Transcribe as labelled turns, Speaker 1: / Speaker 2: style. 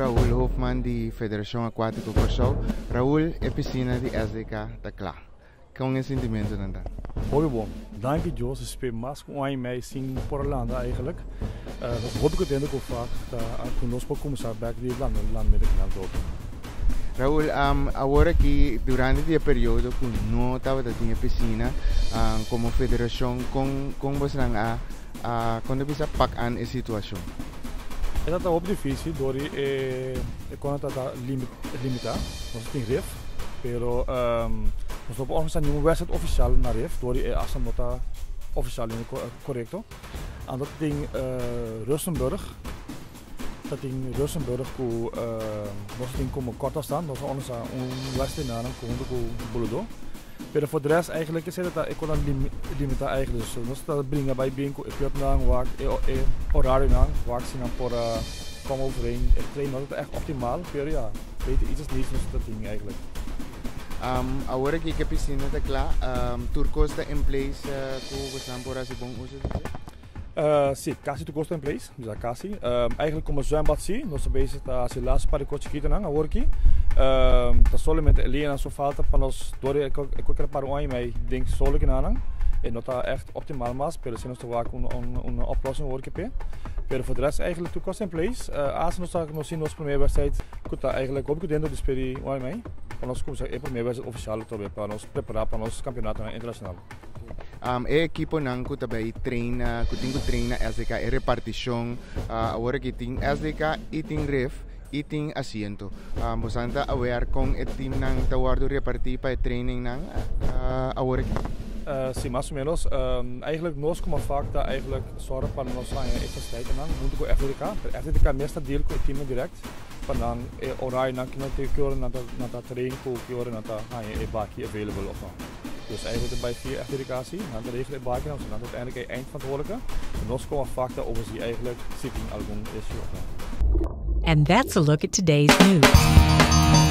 Speaker 1: Raúl Hoffman di Federación Aquático Curaçao. Raúl é piscina de SDK da CLA. Com esse sentimento dan?
Speaker 2: Hoi bom, dank je Jos, ik speel maar com mij zien por landen eigenlijk. Dat hoop ik het ook vaak toen ons por começar back die land met de klant ook.
Speaker 1: Raúl, agora que durante a período que não estava tinha piscina, como federação, com você quando você paga a situação?
Speaker 2: É dat ook difícil, door quando está limitar, nós tem ref, pero nós não podemos nenhuma wedstrijd oficial na ref, door asa nota oficial correcto. En dat ding Rustenburg. Dat in Rustenburg nós tem como kort staan, nós ons wedstrijd na komen boludo. Maar voor de rest eigenlijk is het dat ik kon een limita eigenlijk dus nós dat brengen bij bingo ik heb nou waar horario nou waar ik zien voor kom overeen ik train dat echt optimaal maar ja weet je iets is niet dat ding eigenlijk.
Speaker 1: Agora que a piscina está clara, turcos está em place com o Sampora se bom uso.
Speaker 2: Sim, quase tudo está em place, dus quase. Eigenlijk como zwembad zie, nós bezig tá se laatste paar coach kita nang agora aqui. Tá solamente alleen aan zo falta para nós door ik quero para um mij denk solo que nang. En dat echt optimaal mas, pero se nós te waak een oplossing hoor ik. Maar voor de rest eigenlijk tudo está in place. Als nós zien ons primeira wedstrijd, goed dat eigenlijk hoop ik dentro de speri um mij. Para nós começar a primeira wedstrijd oficial também para nós preparar para nosso campeonato internacional.
Speaker 1: É equipo não que também treina, que tem que treinar SDK é repartição, agora que tem SDK e tem ref e tem assento. Você está aware com o time não está guardando repartir para training não agora que?
Speaker 2: Sim, mais ou menos. Eigenlijk nós como vaak dat eigenlijk zorgen para nós aan esta não muito com FDK meestal deel com o time direct. Para horário não que não tem que hora na treino que hora na tá é baki available of não. Dus eigenlijk bij 4 FDK's, dan de regel baken en dan uiteindelijk eind van het hoorlijke. En dan komen facta over die eigenlijk zitting album is.
Speaker 3: And that's a look at today's news.